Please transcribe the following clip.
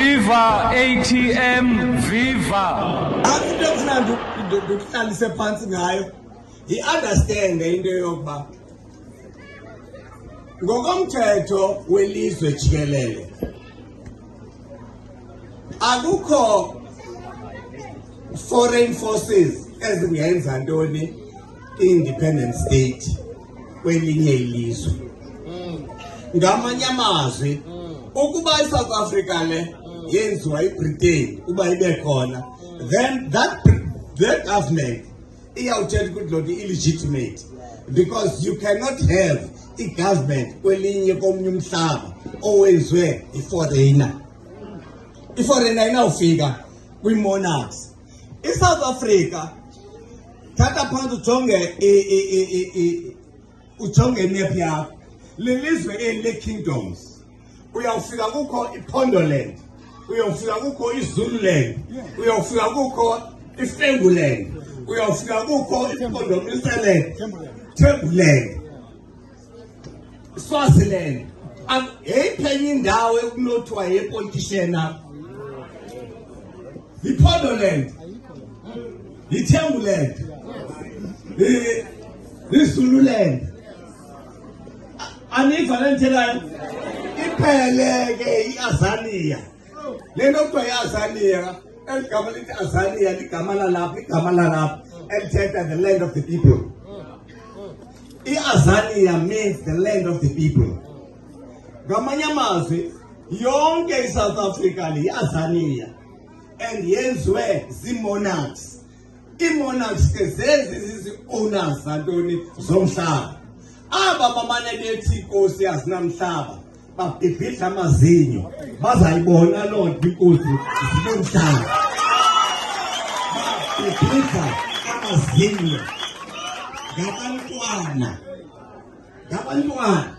Viva ATM, viva! He understand into yokuba ngokomthetho welizwe jikelele akukho foreign forces ezingenza ntoni independent state kwelinye ilizwe. Ngamanye amazwi ukuba iSouth Africa le yenziwa iBritain uba ibe khona, then that government iyawuthetha ukuthi lo illegitimate, because you cannot have a government kwelinye komnye umhlaba owenziwe iforeigner. Iforeigner inawufika kwi-monarchs. ISouth Africa thatha phansi ujonge imap yakho lilizwe ele-kingdoms. Uyawufika kukho iPondoland, uyawufika kukho iZululand, uyawufika kukho iFenguland, uyawufika kukho iPondomisaland, Thembuland, Swaziland. Yeyiphenye indawo ekunothiwa yepolitician apha. iPondoland, iThembuland, iZululand. Aniva lentelayo iphele ke iAzania. Lento kuthiwa iAzania, eligama lithi Azania ligama lalapha elithetha the land of the people. iAzania means the land of the people. Ngamanye amazwi yonke iSouth Africa le iAzania and yenziwe zi-monarchs. I-monarchs ke zezi owners zantoni zomhlaba. Aba bamane bethi inkosi azinamhlaba babhibhidla amazinyo bazayibona loo nto inkosi zinomhlaba. Babhibhidla amazinyo ngabantwana.